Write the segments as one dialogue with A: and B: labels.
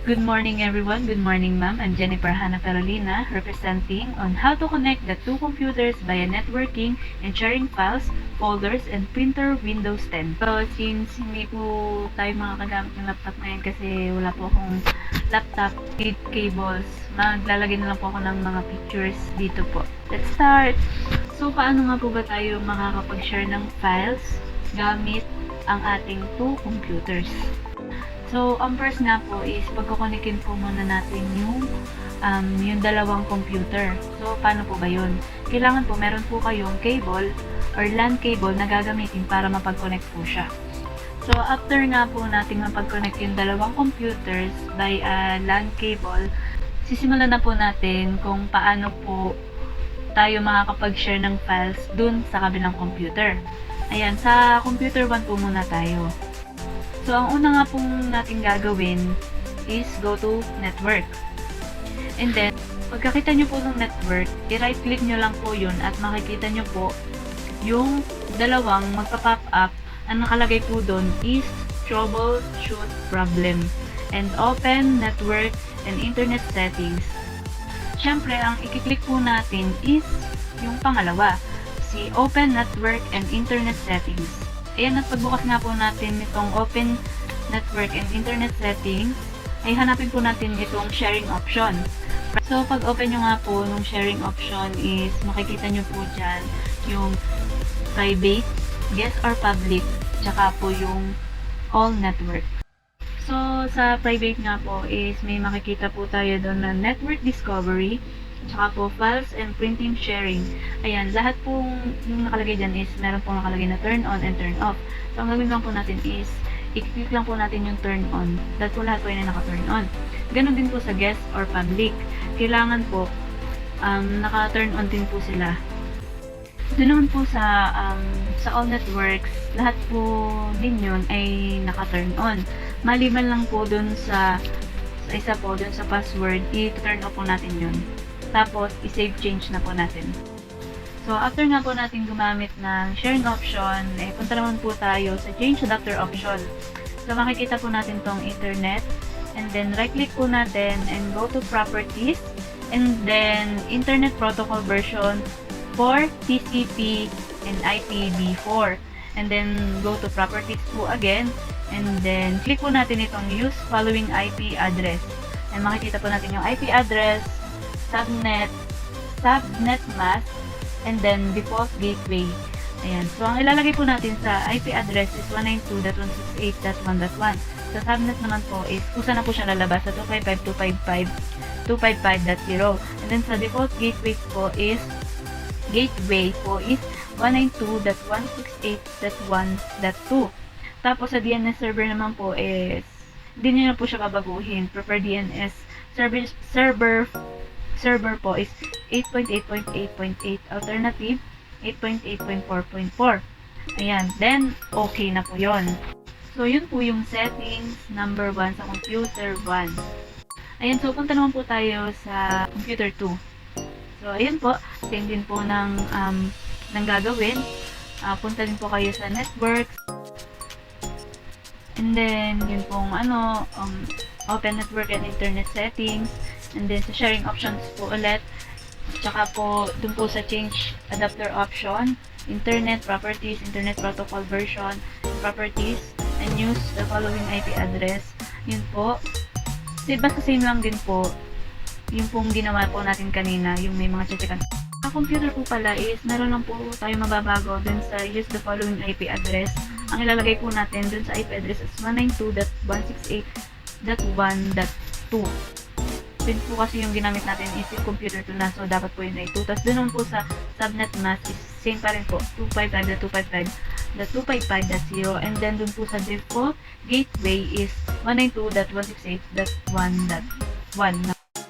A: Good morning everyone. Good morning ma'am. I'm Jennifer Hannah Carolina representing on how to connect the two computers via networking and sharing files, folders, and printer Windows 10. So since hindi po tayo makakagamit ng laptop ngayon kasi wala po akong laptop with cables, maglalagay na lang po ako ng mga pictures dito po. Let's start! So paano nga po ba tayo makakapag-share ng files gamit ang ating two computers? So, ang first nga po is pagkukonikin po muna natin yung dalawang computer. So, paano po ba yun? Kailangan po meron po kayong cable or LAN cable na gagamitin para mapag-connect po siya. So, after nga po natin mapag-connect yung dalawang computers by LAN cable, sisimulan na po natin kung paano po tayo makakapag-share ng files dun sa kabilang computer. Ayan, sa computer 1 po muna tayo. So, ang una nga pong natin gagawin is go to network. And then, pagkakita nyo po ng network, i-right click nyo lang po yun at makikita nyo po yung dalawang magpa-pop up. Ang nakalagay po doon is troubleshoot problem and open network and internet settings. Siyempre, ang i-click po natin is yung pangalawa, si open network and internet settings. Ayan, at pagbukas nga po natin itong open network and internet settings, ay hanapin po natin itong sharing option. So, pag open nyo nga po nung sharing option is makikita nyo po dyan yung private, guest or public, tsaka po yung all network. So, sa private nga po is may makikita po tayo doon na network discovery, tsaka po files and printing sharing. Ayan, lahat pong yung nakalagay dyan is meron pong nakalagay na turn on and turn off. So, ang gagawin lang po natin is i-click lang po natin yung turn on. Dahil po lahat po yun ay naka-turn on. Ganon din po sa guest or public. Kailangan po naka-turn on din po sila. Doon naman po sa all networks, lahat po din yun ay naka-turn on. Maliban lang po dun sa isa po, dun sa password, i-turn off po natin yun. Tapos, i-save change na po natin. So, after nga po natin gumamit ng sharing option, punta naman po tayo sa change adapter option. So, makikita po natin tong internet. And then, right-click po natin and go to properties. And then, internet protocol version for TCP and IPv4. And then, go to properties po again. And then, click po natin itong use following IP address. And makikita po natin yung IP address, subnet mask, and then default gateway. Ayan. So, ang ilalagay po natin sa IP address is 192.168.1.1. Sa subnet naman po is, kusa na po siya lalabas sa 255.255.255.0. And then sa default gateway po is 192.168.1.2. Tapos sa DNS server naman po is, hindi nyo na po siya babaguhin. Prefer DNS server po is 8.8.8.8, alternative 8.8.4.4. Ayan, then okay na po yon. So yun po yung settings number 1 sa computer 1. Ayan, so punta naman po tayo sa computer 2. So ayan po, same din po ng gagawin. Punta din po kayo sa networks. And then yun pong open network and internet settings. And then, sa sharing options po ulit. Tsaka po, dun po sa change adapter option, internet properties, internet protocol version, properties, and use the following IP address. Yun po. Basta same lang din po. Yung pong ginawa po natin kanina, yung may mga checkan. Sa computer po pala is, meron lang po tayo mababago dun sa use the following IP address. Ang ilalagay po natin dun sa IP address is 192.168.1.2. Din po kasi yung ginamit natin is yung computer 2 na, so dapat po yun ay 2. Tapos doon po sa subnet mask is same pa rin po, 255.255.255.0, and then doon po sa default gateway is 192.168.1.1.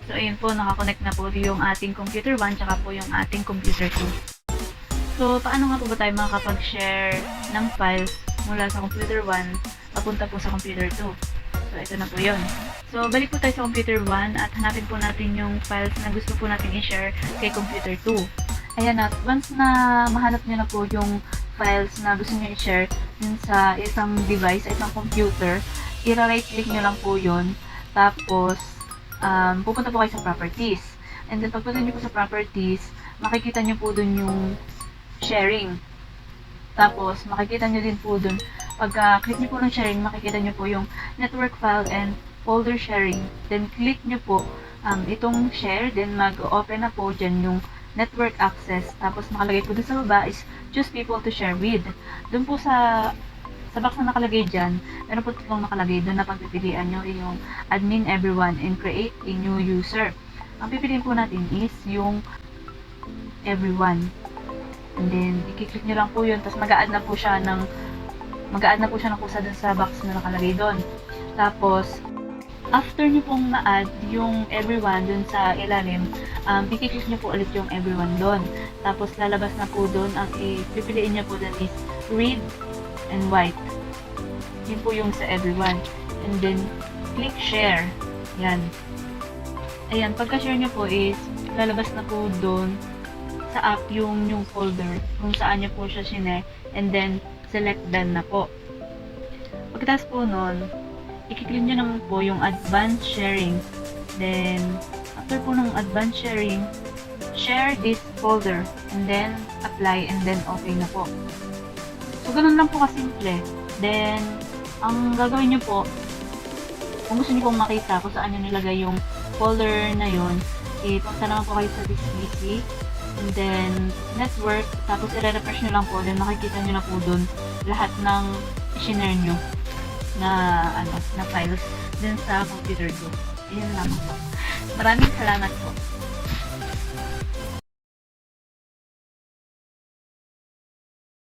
A: So ayun po, nakakonect na po yung ating computer 1 tsaka po yung ating computer 2. So paano nga po ba tayo makakapag-share ng files mula sa computer 1 papunta po sa computer 2? So ito na po yun. So, balik po tayo sa computer 1 at hanapin po natin yung files na gusto po natin i-share kay computer 2. Ayan na, once na mahanap nyo na po yung files na gusto nyo i-share yun sa isang device, sa isang computer, i-right click nyo lang po yun Tapos, pupunta po kayo sa properties. And then, pagpunta nyo po sa properties, makikita nyo po dun yung sharing. Tapos, makikita nyo din po dun, pagka-click nyo po ng sharing, makikita nyo po yung network file and folder sharing. Then, click nyo po itong share, then mag-open na po dyan yung network access. Tapos, nakalagay po dun sa baba is choose people to share with. Dun po sa box na nakalagay dyan, meron po tatlong nakalagay doon na pagpipilian nyo yung admin everyone and create a new user. Ang pipiliin po natin is yung everyone. And then, i-click nyo lang po yun, tapos mag-a-add na po siya ng kusa dun sa box na nakalagay doon. Tapos, after nyo pong ma-add yung everyone dun sa ilalim, i-click nyo po ulit yung everyone doon. Tapos, lalabas na po doon, ang ipipiliin nyo po doon is read and white. Yun po yung sa everyone. And then, click share. Yan. Ayan, pagka-share nyo po is, lalabas na po doon sa app yung folder kung saan nyo po siya sinare. And then, select done na po. Pagkatapos po nun, i-click nyo naman po yung advanced sharing. Then, after po ng advanced sharing, share this folder. And then, apply. And then, okay na po. So, ganun lang po kasimple. Then, ang gagawin nyo po, kung gusto nyo pong makita kung saan nyo nilagay yung folder na yun, punta naman po kayo sa this PC, and then, network, tapos i-refresh nyo lang po, then makikita nyo na po dun lahat ng i-share nyo na files dun sa computer ko. Ayun lang po. Maraming salamat po.